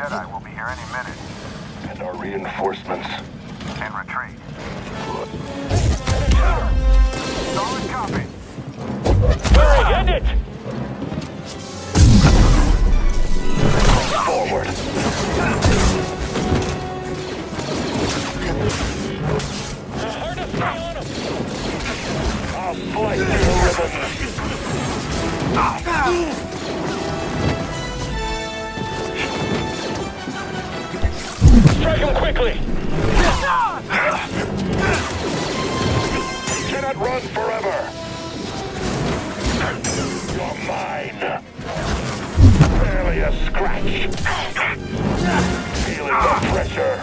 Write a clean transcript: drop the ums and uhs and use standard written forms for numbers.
Jedi will be here any minute. And our reinforcements. And retreat. Solid copy. Hurry, end it! Forward. Hard to stay on him! I'll slice you to ribbons. Strike him quickly! Cannot run forever. You're mine. Barely a scratch. Feeling the pressure.